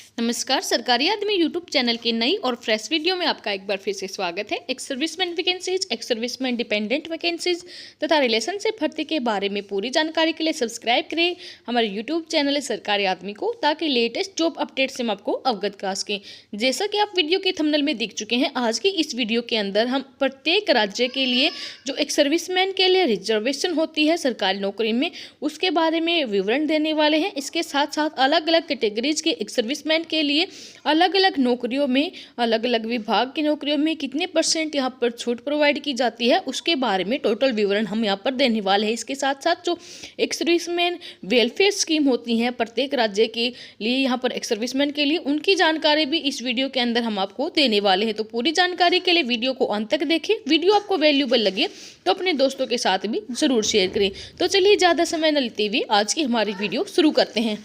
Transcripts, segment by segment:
नमस्कार। सरकारी आदमी यूट्यूब चैनल के नई और फ्रेश वीडियो में आपका एक बार फिर से स्वागत है। Ex serviceman vacancies, ex serviceman dependent vacancies तथा रिलेशनशिप भर्ती के बारे में पूरी जानकारी के लिए सब्सक्राइब करें हमारे यूट्यूब चैनल है सरकारी आदमी को, ताकि लेटेस्ट जॉब अपडेट से हम आपको अवगत करा सकें। जैसा कि आप वीडियो के थंबनेल में देख चुके हैं, आज की इस वीडियो के अंदर हम प्रत्येक राज्य के लिए जो एक सर्विसमैन के लिए रिजर्वेशन होती है सरकारी नौकरी में, उसके बारे में विवरण देने वाले हैं। इसके साथ साथ अलग अलग कैटेगरीज के एक सर्विसमैन के लिए अलग अलग नौकरियों में, अलग अलग विभाग की नौकरियों में कितने % यहाँ पर छूट प्रोवाइड की जाती है, उसके बारे में टोटल विवरण हम यहाँ पर देने वाले हैं। इसके साथ साथ जो एक सर्विसमैन वेलफेयर स्कीम होती है प्रत्येक राज्य के लिए, यहाँ पर एक सर्विसमैन के लिए, उनकी जानकारी भी इस वीडियो के अंदर हम आपको देने वाले हैं। तो पूरी जानकारी के लिए वीडियो को अंत तक देखें। वीडियो आपको वैल्यूबल लगे तो अपने दोस्तों के साथ भी जरूर शेयर करें। तो चलिए ज़्यादा समय न लेते हुए आज की हमारी वीडियो शुरू करते हैं।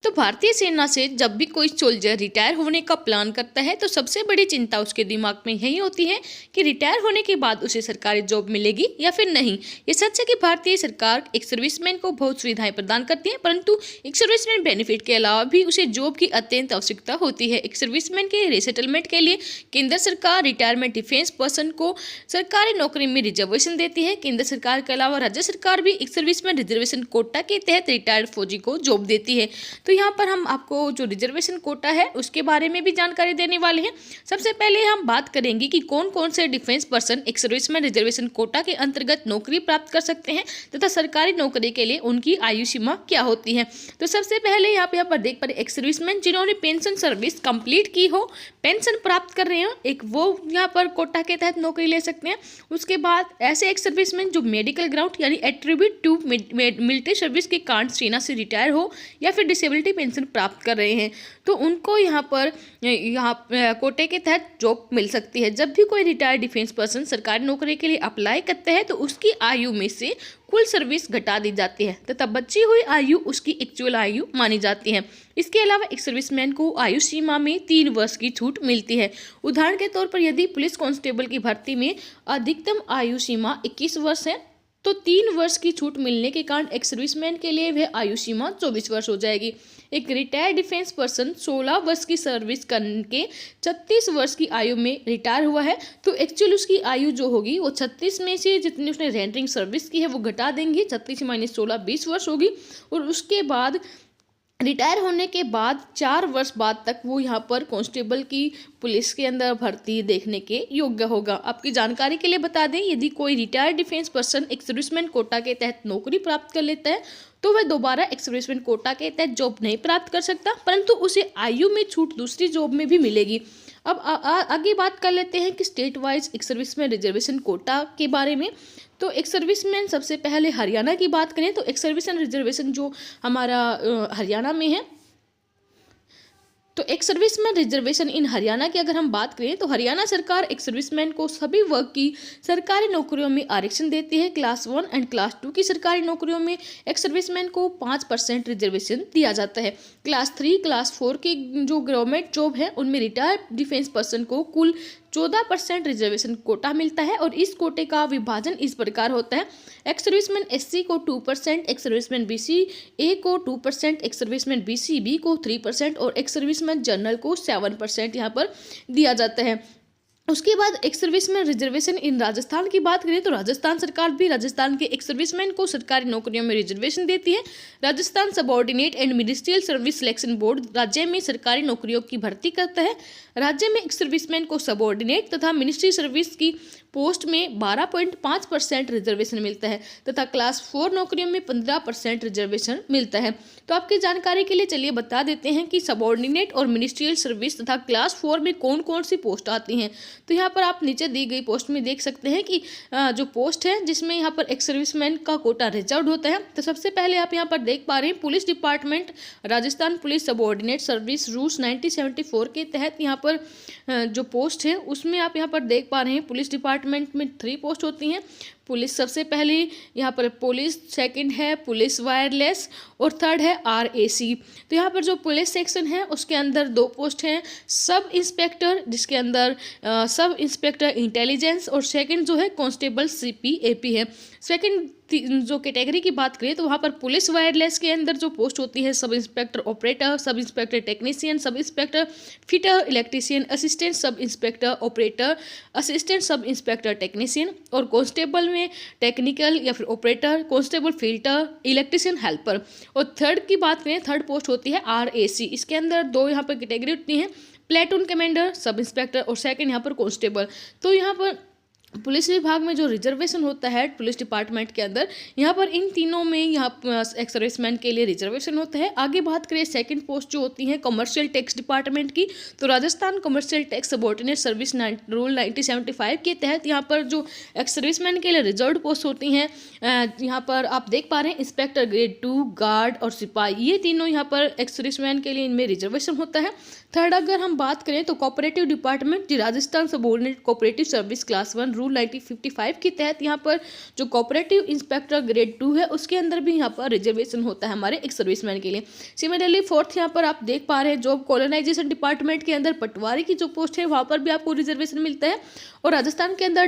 तो भारतीय सेना से जब भी कोई सोल्जर रिटायर होने का प्लान करता है तो सबसे बड़ी चिंता उसके दिमाग में यही होती है कि रिटायर होने के बाद उसे सरकारी जॉब मिलेगी या फिर नहीं। ये सच है कि भारतीय सरकार एक सर्विसमैन को बहुत सुविधाएं प्रदान करती है, परंतु एक सर्विसमैन बेनिफिट के अलावा भी उसे जॉब की अत्यंत आवश्यकता होती है। एक सर्विसमैन के रिसेटलमेंट के लिए केंद्र सरकार रिटायरमेंट डिफेंस पर्सन को सरकारी नौकरी में रिजर्वेशन देती है। केंद्र सरकार के अलावा राज्य सरकार भी एक सर्विसमैन रिजर्वेशन कोटा के तहत रिटायर्ड फौजी को जॉब देती है। तो यहाँ पर हम आपको जो रिजर्वेशन कोटा है उसके बारे में भी जानकारी देने वाले हैं। सबसे पहले हम बात करेंगे कि कौन कौन से डिफेंस पर्सन एक सर्विसमैन रिजर्वेशन कोटा के अंतर्गत नौकरी प्राप्त कर सकते हैं तथा सरकारी नौकरी के लिए उनकी आयु सीमा क्या होती है। तो सबसे पहले यहाँ पर देख पा रहे एक सर्विसमैन जिन्होंने पेंशन सर्विस कंप्लीट की हो, पेंशन प्राप्त कर रहे हो, एक वो यहाँ पर कोटा के तहत नौकरी ले सकते हैं। उसके बाद ऐसे एक सर्विसमैन जो मेडिकल ग्राउंड यानी एट्रीब्यूट टू मिलिट्री सर्विस के कारण सेना से रिटायर हो या फिर डिसेबिलिटी पेंशन प्राप्त कर रहे हैं, तो उनको यहाँ कोटे के तहत जॉब मिल सकती है। जब भी कोई रिटायर्ड डिफेंस पर्सन सरकारी नौकरी के लिए अप्लाई करते हैं तो उसकी आयु में से कुल सर्विस घटा दी जाती है तथा बची हुई आयु उसकी एक्चुअल आयु मानी जाती है। इसके अलावा एक सर्विसमैन को आयु सीमा में 3 वर्ष की छूट मिलती है। उदाहरण के तौर पर यदि पुलिस कांस्टेबल की भर्ती में अधिकतम आयु सीमा 21 वर्ष है तो 3 वर्ष की छूट मिलने के कारण एक सर्विसमैन के लिए वह आयु सीमा 24 वर्ष हो जाएगी। एक रिटायर्ड डिफेंस पर्सन 16 वर्ष की सर्विस करके 36 वर्ष की आयु में रिटायर हुआ है तो एक्चुअल उसकी आयु जो होगी वो 36 में से जितनी उसने रेंडरिंग सर्विस की है वो घटा देंगे। 36 माइनस 16 20 वर्ष होगी और उसके बाद रिटायर होने के बाद 4 वर्ष बाद तक वो यहाँ पर कांस्टेबल की पुलिस के अंदर भर्ती देखने के योग्य होगा। आपकी जानकारी के लिए बता दें, यदि कोई रिटायर्ड डिफेंस पर्सन एक सर्विसमैन कोटा के तहत नौकरी प्राप्त कर लेता है तो वह दोबारा एक सर्विसमैन कोटा के तहत जॉब नहीं प्राप्त कर सकता, परंतु उसे आयु में छूट दूसरी जॉब में भी मिलेगी। अब आगे बात कर लेते हैं कि स्टेट वाइज एक सर्विसमैन रिजर्वेशन कोटा के बारे में। तो एक सर्विसमैन सबसे पहले हरियाणा की बात करें तो एक सर्विसमैन रिजर्वेशन जो हमारा हरियाणा में है, तो एक सर्विसमैन रिजर्वेशन इन हरियाणा की अगर हम बात करें तो हरियाणा सरकार एक सर्विसमैन को सभी वर्ग की सरकारी नौकरियों में आरक्षण देती है। क्लास 1 एंड क्लास 2 की सरकारी नौकरियों में एक सर्विसमैन को 5% रिजर्वेशन दिया जाता है। क्लास 3, क्लास 4 की जो गवर्नमेंट जॉब है उनमें रिटायर्ड डिफेंस पर्सन को कुल 14% रिजर्वेशन कोटा मिलता है और इस कोटे का विभाजन इस प्रकार होता है। एक्स सर्विसमैन SC को 2%, एक्स सर्विसमैन BCA को 2%, एक्स सर्विसमैन BCB को 3% और एक्स सर्विसमैन जनरल को 7% यहाँ पर दिया जाता है। उसके बाद एक सर्विसमैन रिजर्वेशन इन राजस्थान की बात करें तो राजस्थान सरकार भी राजस्थान के एक सर्विसमैन को सरकारी नौकरियों में रिजर्वेशन देती है। Rajasthan subordinate and ministerial service selection board राज्य में सरकारी नौकरियों की भर्ती करता है। राज्य में एक सर्विसमैन को सबऑर्डिनेट तथा मिनिस्ट्री सर्विस की पोस्ट में 12.5% रिजर्वेशन मिलता है तथा क्लास 4 नौकरियों में 15% रिजर्वेशन मिलता है। तो आपकी जानकारी के लिए चलिए बता देते हैं कि सबऑर्डिनेट और मिनिस्ट्रियल सर्विस तथा क्लास 4 में कौन कौन सी पोस्ट आती हैं। तो यहाँ पर आप नीचे दी गई पोस्ट में देख सकते हैं कि जो पोस्ट है जिसमें यहाँ पर एक सर्विसमैन का कोटा रिजर्व होता है। तो सबसे पहले आप यहाँ पर देख पा रहे हैं police department, Rajasthan police subordinate service rules 1974 के तहत यहाँ पर जो पोस्ट है उसमें आप यहाँ पर देख पा रहे हैं पुलिस डिपार्टमेंट में 3 पोस्ट होती हैं। पुलिस सबसे पहले यहाँ पर पुलिस, सेकंड है पुलिस वायरलेस और थर्ड है RAC। तो यहाँ पर जो पुलिस सेक्शन है उसके अंदर 2 पोस्ट हैं, सब इंस्पेक्टर जिसके अंदर सब इंस्पेक्टर इंटेलिजेंस और सेकंड जो है कांस्टेबल CPAP है। सेकंड जो कैटेगरी की बात करें तो वहाँ पर पुलिस वायरलेस के अंदर जो पोस्ट होती है sub inspector operator, sub inspector technician, sub inspector fitter, electrician, assistant sub inspector operator, assistant sub inspector technician, और कांस्टेबल में टेक्निकल या फिर operator, constable filter, electrician helper. और थर्ड की बात करें, थर्ड पोस्ट होती है RAC। इसके अंदर दो यहाँ पर कैटेगरी होती हैं, प्लेटून कमांडर, सब इंस्पेक्टर, और सेकंड यहाँ पर कांस्टेबल। तो यहाँ पर पुलिस विभाग में जो रिजर्वेशन होता है पुलिस डिपार्टमेंट के अंदर, यहाँ पर इन तीनों में यहाँ एक सर्विसमैन के लिए रिजर्वेशन होता है। आगे बात करें सेकंड पोस्ट जो होती है कमर्शियल टैक्स डिपार्टमेंट की, तो Rajasthan commercial tax subordinate service rule 1975 के तहत यहाँ पर जो एक सर्विसमैन के लिए रिजर्व पोस्ट होती हैं, यहाँ पर आप देख पा रहे हैं इंस्पेक्टर ग्रेड 2, गार्ड और सिपाही, ये तीनों यहाँ पर एक सर्विसमैन के लिए इनमें रिजर्वेशन होता है। थर्ड अगर हम बात करें तो कोऑपरेटिव डिपार्टमेंट, जी Rajasthan subordinate cooperative service class 1 rule 1955 के तहत यहाँ पर जो कोऑपरेटिव इंस्पेक्टर ग्रेड 2 है उसके अंदर भी यहाँ पर रिजर्वेशन होता है हमारे एक सर्विसमैन के लिए। सिमिलरली फोर्थ यहाँ पर आप देख पा रहे हैं जॉब कॉलोनाइजेशन डिपार्टमेंट के अंदर पटवारी की जो पोस्ट है वहाँ पर भी आपको रिजर्वेशन मिलता है। और राजस्थान के अंदर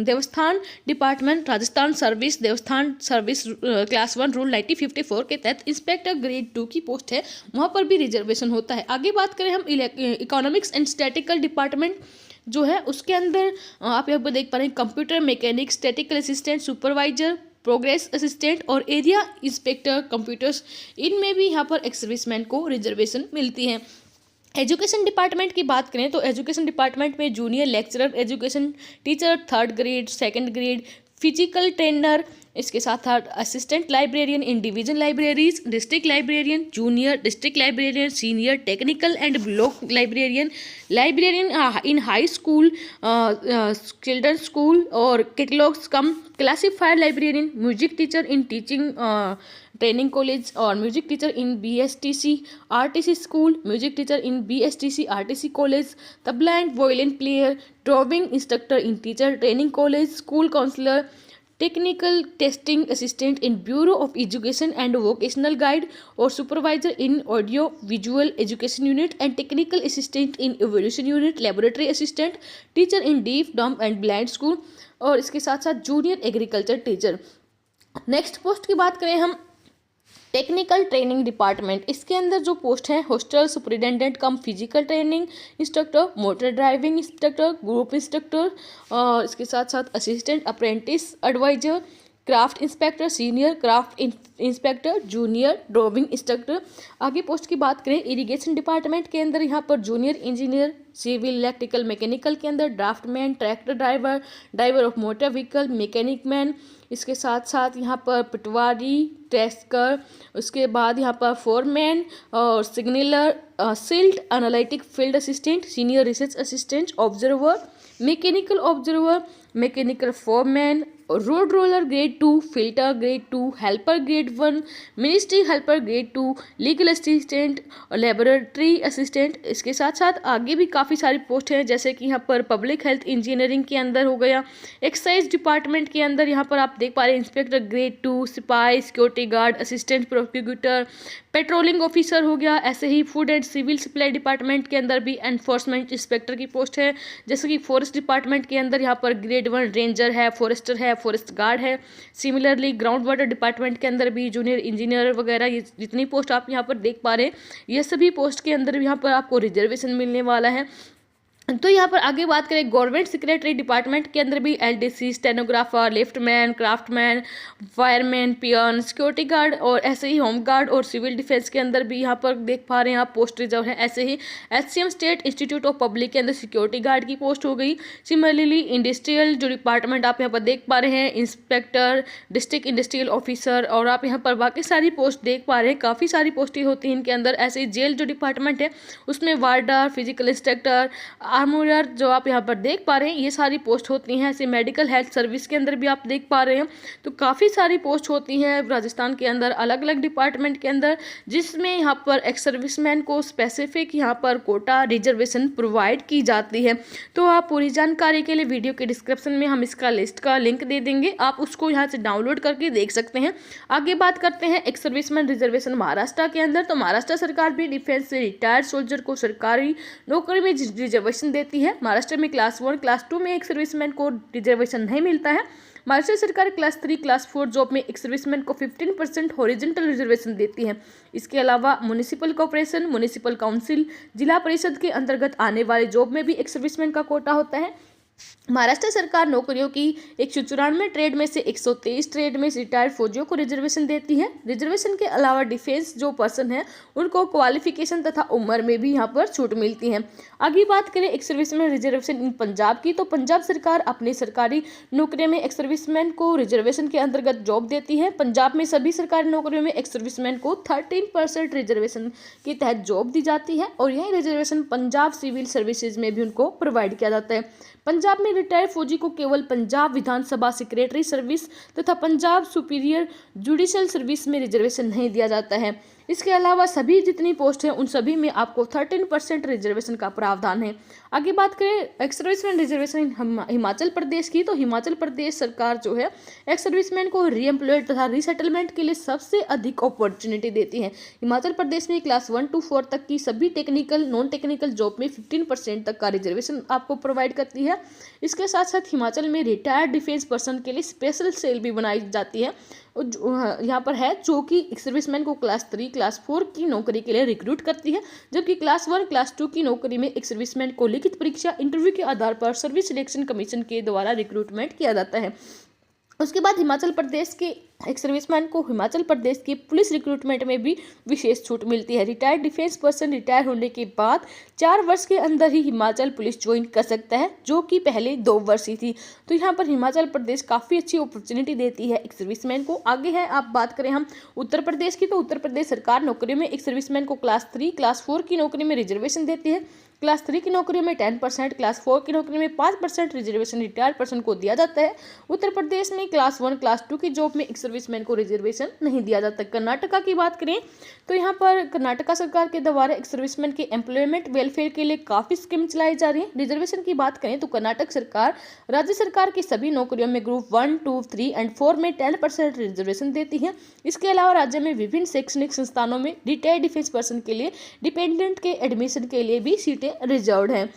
देवस्थान डिपार्टमेंट, राजस्थान सर्विस देवस्थान सर्विस क्लास 1 रूल 1954 के तहत इंस्पेक्टर ग्रेड 2 की पोस्ट है, वहाँ पर भी रिजर्वेशन होता है। आगे बात करें हम इकोनॉमिक्स एंड स्टैटिकल डिपार्टमेंट जो है उसके अंदर आप यहाँ पर देख पा रहे हैं computer mechanic, statistical assistant, supervisor, progress assistant और एरिया इंस्पेक्टर कंप्यूटर्स, इनमें भी यहाँ पर एक्स सर्विसमैन को रिजर्वेशन मिलती है। एजुकेशन डिपार्टमेंट की बात करें तो एजुकेशन डिपार्टमेंट में junior lecturer, education teacher, third grade, second grade, physical trainer, इसके साथ साथ assistant librarian in division libraries, district librarian, junior district librarian, senior technical and block librarian, librarian in high school, children school और catalogues cum classifier librarian, music teacher in teaching training college और music teacher in BSTC RTC school, music teacher in BSTC RTC college, tabla and violin player, driving instructor in teacher training college, school counsellor, technical testing assistant in bureau of education and vocational guide और supervisor in audio visual education unit and technical assistant in evolution unit, laboratory assistant, teacher in deaf dumb and blind school और इसके साथ साथ junior agriculture teacher. Next post की बात करें हम technical training department, इसके अंदर जो पोस्ट है hostel superintendent cum physical training instructor, motor driving instructor, group instructor और इसके साथ साथ assistant apprentice adviser, craft inspector, senior craft inspector, junior driving instructor. आगे पोस्ट की बात करें इरिगेशन डिपार्टमेंट के अंदर यहाँ पर junior engineer, civil electrical mechanical के अंदर draftman, tractor driver, driver of motor vehicle, mechanic man, इसके साथ साथ यहाँ पर पटवारी, टेस्कर, उसके बाद यहाँ पर फोरमैन और signaller, silt analytic field assistant, senior research assistant, observer, mechanical observer, mechanical foreman, road roller grade 2, filter grade 2, helper grade 1, ministry helper grade 2, legal assistant और लेबोरेटरी असिस्टेंट। इसके साथ साथ आगे भी काफ़ी सारी पोस्ट हैं जैसे कि यहाँ पर पब्लिक हेल्थ इंजीनियरिंग के अंदर हो गया, एक्साइज डिपार्टमेंट के अंदर यहाँ पर आप देख पा रहे हैं इंस्पेक्टर ग्रेड 2, सिपाही, security guard, assistant prosecutor, patrolling officer हो गया। ऐसे ही food and civil supply department के अंदर भी एनफोर्समेंट इंस्पेक्टर की पोस्ट है। जैसे कि फॉरेस्ट डिपार्टमेंट के अंदर यहाँ पर ग्रेड 1 रेंजर है, फॉरेस्टर है, फॉरेस्ट गार्ड है। सिमिलरली ग्राउंड वाटर डिपार्टमेंट के अंदर भी जूनियर इंजीनियर वगैरह ये जितनी पोस्ट आप यहाँ पर देख पा रहे हैं ये सभी पोस्ट के अंदर यहाँ पर आपको रिजर्वेशन मिलने वाला है। तो यहाँ पर आगे बात करें गवर्नमेंट सेक्रेटरी डिपार्टमेंट के अंदर भी LDC, stenographer, liftman, craftman, fireman, peon, security guard और ऐसे ही होम गार्ड और सिविल डिफेंस के अंदर भी यहाँ पर देख पा रहे हैं आप पोस्ट रिजर्व है। ऐसे ही HCM state institute of public के अंदर सिक्योरिटी गार्ड की पोस्ट हो गई। सिमिलरली इंडस्ट्रियल जो डिपार्टमेंट आप यहाँ पर देख पा रहे हैं इंस्पेक्टर, डिस्ट्रिक्ट इंडस्ट्रियल ऑफिसर और आप यहाँ पर बाकी सारी पोस्ट देख पा रहे हैं, काफ़ी सारी पोस्टें होती हैं इनके अंदर। ऐसे ही जेल जो डिपार्टमेंट है उसमें वार्डर, फिजिकल इंस्ट्रक्टर, आर्मोरर जो आप यहाँ पर देख पा रहे हैं ये सारी पोस्ट होती हैं। ऐसे मेडिकल हेल्थ सर्विस के अंदर भी आप देख पा रहे हैं। तो काफ़ी सारी पोस्ट होती हैं राजस्थान के अंदर अलग अलग डिपार्टमेंट के अंदर जिसमें यहाँ पर एक्स सर्विसमैन को स्पेसिफिक यहाँ पर कोटा रिजर्वेशन प्रोवाइड की जाती है। तो आप पूरी जानकारी के लिए वीडियो के डिस्क्रिप्शन में हम इसका लिस्ट का लिंक दे देंगे, आप उसको यहाँ से डाउनलोड करके देख सकते हैं। आगे बात करते हैं एक्स सर्विसमैन रिजर्वेशन महाराष्ट्र के अंदर। तो महाराष्ट्र सरकार भी डिफेंस से रिटायर्ड सोल्जर को सरकारी नौकरी में रिजर्वेशन देती है। महाराष्ट्र में क्लास 1 क्लास 2 में एक सर्विसमैन को रिजर्वेशन नहीं मिलता है। महाराष्ट्र सरकार क्लास 3 क्लास 4 जॉब में एक सर्विसमैन को 15% हॉरिजॉन्टल रिजर्वेशन देती है। इसके अलावा म्युनिसिपल कॉर्पोरेशन, म्युनिसिपल काउंसिल, जिला परिषद के अंतर्गत आने वाले जॉब में भी एक सर्विसमैन का कोटा होता है। महाराष्ट्र सरकार नौकरियों की 194 ट्रेड में से 123 ट्रेड में रिटायर्ड फौजियों को रिजर्वेशन देती है। रिजर्वेशन के अलावा डिफेंस जो पर्सन है उनको क्वालिफिकेशन तथा उम्र में भी यहाँ पर छूट मिलती है। आगे बात करें एक सर्विसमैन रिजर्वेशन इन पंजाब की, तो पंजाब सरकार अपनी सरकारी नौकरी में एक सर्विसमैन को रिजर्वेशन के अंतर्गत जॉब देती है। पंजाब में सभी सरकारी नौकरियों में एक सर्विसमैन को 13% रिजर्वेशन के तहत जॉब दी जाती है और यही रिजर्वेशन पंजाब सिविल सर्विसेज में भी उनको प्रोवाइड किया जाता है। पंजाब में रिटायर्ड फौजी को केवल पंजाब विधानसभा सेक्रेटरी सर्विस तथा पंजाब सुपीरियर जुडिशियल सर्विस में रिजर्वेशन नहीं दिया जाता है। इसके अलावा सभी जितनी पोस्ट हैं उन सभी में आपको 13% रिजर्वेशन का प्रावधान है। आगे बात करें ex serviceman reservation Himachal Pradesh की, तो हिमाचल प्रदेश सरकार जो है एक्स सर्विसमैन को रीएम्प्लॉयड तथा रीसेटलमेंट के लिए सबसे अधिक अपॉर्चुनिटी देती है। हिमाचल प्रदेश में क्लास 1 to 4 तक की सभी टेक्निकल नॉन टेक्निकल जॉब में 15% तक का रिजर्वेशन आपको प्रोवाइड करती है। इसके साथ साथ हिमाचल में रिटायर्ड डिफेंस पर्सन के लिए स्पेशल सेल भी बनाई जाती है यहाँ पर है, जो कि सर्विसमैन को क्लास 3 क्लास 4 की नौकरी के लिए रिक्रूट करती है, जबकि क्लास 1 क्लास 2 की नौकरी में एक सर्विसमैन को लिखित परीक्षा इंटरव्यू के आधार पर सर्विस सिलेक्शन कमीशन के द्वारा रिक्रूटमेंट किया जाता है। उसके बाद हिमाचल प्रदेश के एक सर्विसमैन को हिमाचल प्रदेश की पुलिस रिक्रूटमेंट में भी विशेष छूट मिलती है। रिटायर्ड डिफेंस पर्सन रिटायर होने के बाद 4 वर्ष के अंदर ही हिमाचल पुलिस ज्वाइन कर सकता है, जो कि पहले 2 वर्ष ही थी। तो यहाँ पर हिमाचल प्रदेश काफ़ी अच्छी अपॉर्चुनिटी देती है एक सर्विसमैन को। आगे है आप बात करें हम उत्तर प्रदेश की, तो उत्तर प्रदेश सरकार नौकरी में एक सर्विसमैन को क्लास 3 क्लास 4 की नौकरी में रिजर्वेशन देती है। क्लास 3 की नौकरी में 10%, क्लास 4 की नौकरी में 5% रिजर्वेशन रिटायर्ड पर्सन को दिया जाता है। उत्तर प्रदेश में क्लास 1 क्लास 2 की जॉब में एक सर्विसमैन को रिजर्वेशन नहीं दिया जाता। कर्नाटका की बात करें तो यहाँ पर कर्नाटका सरकार के द्वारा एक सर्विसमैन के एम्प्लॉयमेंट वेलफेयर के लिए काफ़ी स्कीम चलाई जा रही है। रिजर्वेशन की बात करें तो कर्नाटक सरकार राज्य सरकार की सभी नौकरियों में ग्रुप 1, 2, 3 एंड 4 में 10% रिजर्वेशन देती है। इसके अलावा राज्य में विभिन्न शैक्षणिक संस्थानों में रिटायर्ड डिफेंस पर्सन के लिए डिपेंडेंट के एडमिशन के लिए भी सीटें रिजर्व्ड है।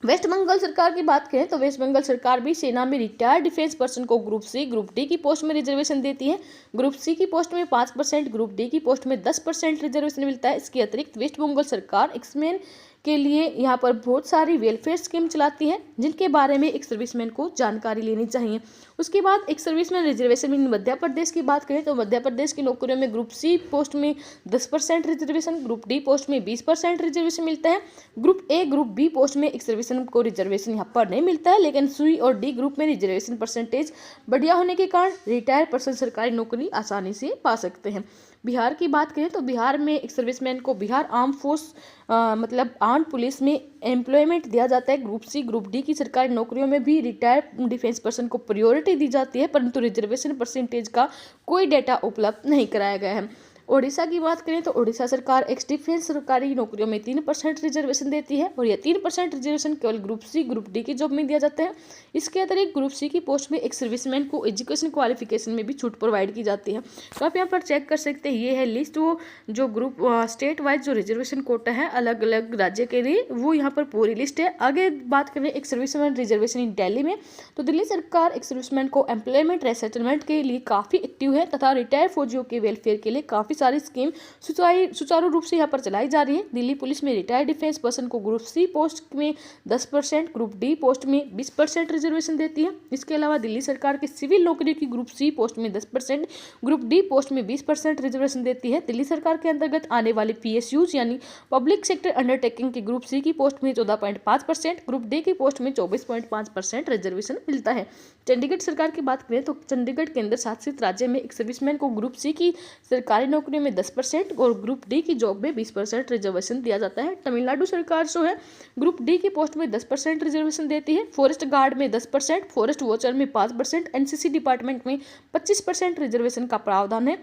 वेस्ट बंगाल सरकार की बात करें तो वेस्ट बंगाल सरकार भी सेना में रिटायर्ड डिफेंस पर्सन को ग्रुप सी ग्रुप डी की पोस्ट में रिजर्वेशन देती है। ग्रुप सी की पोस्ट में 5%, ग्रुप डी की पोस्ट में 10% रिजर्वेशन मिलता है। इसके अतिरिक्त वेस्ट बंगाल सरकार एक्समैन के लिए यहाँ पर बहुत सारी वेलफेयर स्कीम चलाती है, जिनके बारे में एक सर्विसमैन को जानकारी लेनी चाहिए। उसके बाद एक सर्विसमैन रिजर्वेशन में मध्य प्रदेश की बात करें तो मध्य प्रदेश की नौकरियों में ग्रुप सी पोस्ट में 10% रिजर्वेशन, ग्रुप डी पोस्ट में 20% रिजर्वेशन मिलता है। Group A group B post में एक सर्विसमैन को रिजर्वेशन यहाँ पर नहीं मिलता है, लेकिन सी और डी ग्रुप में रिजर्वेशन परसेंटेज बढ़िया होने के कारण रिटायर्ड पर्सन सरकारी नौकरी आसानी से पा सकते हैं। बिहार की बात करें तो बिहार में एक सर्विसमैन को बिहार आर्म फोर्स मतलब आर्म पुलिस में एम्प्लॉयमेंट दिया जाता है। ग्रुप सी ग्रुप डी की सरकारी नौकरियों में भी रिटायर्ड डिफेंस पर्सन को प्रायोरिटी दी जाती है, परंतु रिजर्वेशन परसेंटेज का कोई डेटा उपलब्ध नहीं कराया गया है। ओडिशा की बात करें तो ओडिशा सरकार एक्स डिफेंस सरकारी नौकरियों में 3% रिजर्वेशन देती है और यह 3% रिजर्वेशन केवल ग्रुप सी ग्रुप डी की जॉब में दिया जाता है। इसके अतिरिक्त ग्रुप सी की पोस्ट में एक सर्विसमैन को एजुकेशन क्वालिफिकेशन में भी छूट प्रोवाइड की जाती है। तो आप यहाँ पर चेक कर सकते हैं, ये है लिस्ट वो जो ग्रुप स्टेट वाइज जो रिजर्वेशन कोटा है अलग अलग राज्य के लिए, वो यहाँ पर पूरी लिस्ट है। आगे बात करें एक सर्विसमैन रिजर्वेशन इन दिल्ली में, तो दिल्ली सरकार एक सर्विसमैन को एम्प्लॉयमेंट रेसेटलमेंट के लिए काफ़ी एक्टिव है तथा रिटायर्ड फौजियों के वेलफेयर के लिए काफ़ी सारी स्कीम सुचारू रूप से यहाँ पर चलाई जा रही है। दिल्ली पुलिस में रिटायर्ड डिफेंस पर्सन को ग्रुप सी पोस्ट में 10%, ग्रुप डी पोस्ट में 20% रिजर्वेशन देती है। इसके अलावा दिल्ली सरकार की सिविल नौकरी की ग्रुप सी पोस्ट में 10%, ग्रुप डी पोस्ट में 20% रिजर्वेशन देती है। दिल्ली सरकार के अंतर्गत आने वाले PSUs यानी पब्लिक सेक्टर अंडरटेकिंग की ग्रुप सी की पोस्ट में 14.5%, ग्रुप डी की पोस्ट में 24.5% रिजर्वेशन मिलता है। चंडीगढ़ सरकार की बात करें तो चंडीगढ़ केंद्र शासित राज्य में एक सर्विसमैन को ग्रुप सी की सरकारी नौकरी में 10% और ग्रुप डी की जॉब में 20% रिजर्वेशन दिया जाता है। तमिलनाडु सरकार जो है ग्रुप डी की पोस्ट में 10% रिजर्वेशन देती है। फॉरेस्ट गार्ड में 10%, फॉरेस्ट वॉचर में 5%, NCC डिपार्टमेंट में 25% रिजर्वेशन का प्रावधान है।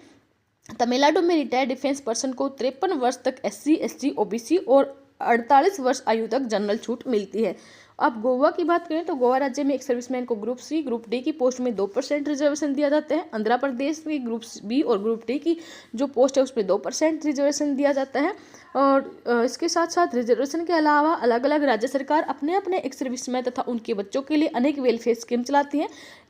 तमिलनाडु में रिटायर्ड डिफेंस पर्सन को 53 वर्ष तक SC, ST, OBC और 48 वर्ष आयु तक जनरल छूट मिलती है। अब गोवा की बात करें तो गोवा राज्य में एक सर्विसमैन को ग्रुप सी ग्रुप डी की पोस्ट में 2% रिजर्वेशन दिया जाता है। आंध्र प्रदेश में ग्रुप बी और ग्रुप डी की जो पोस्ट है उसमें 2% रिजर्वेशन दिया जाता है। और इसके साथ साथ रिजर्वेशन के अलावा अलग अलग राज्य सरकार अपने अपने एक सर्विसमैन तथा उनके बच्चों के लिए अनेक वेलफेयर स्कीम चलाती हैं।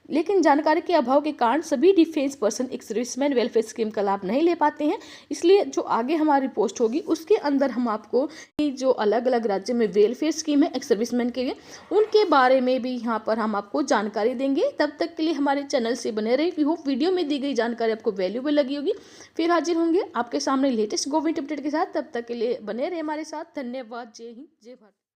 लेकिन जानकारी के अभाव के कारण सभी डिफेंस पर्सन एक सर्विसमैन वेलफेयर स्कीम का लाभ नहीं ले पाते हैं। इसलिए जो आगे हमारी पोस्ट होगी उसके अंदर हम आपको जो अलग अलग राज्य में वेलफेयर स्कीम है एक सर्विसमैन के लिए, उनके बारे में भी यहाँ पर हम आपको जानकारी देंगे। तब तक के लिए हमारे चैनल से बने रहे। वी होप वीडियो में दी गई जानकारी आपको वैल्यूबल लगी होगी। फिर हाजिर होंगे आपके सामने लेटेस्ट गवर्नमेंट अपडेट के साथ। तब तक के लिए बने रहे हमारे साथ। धन्यवाद। जय हिंद, जय भारत।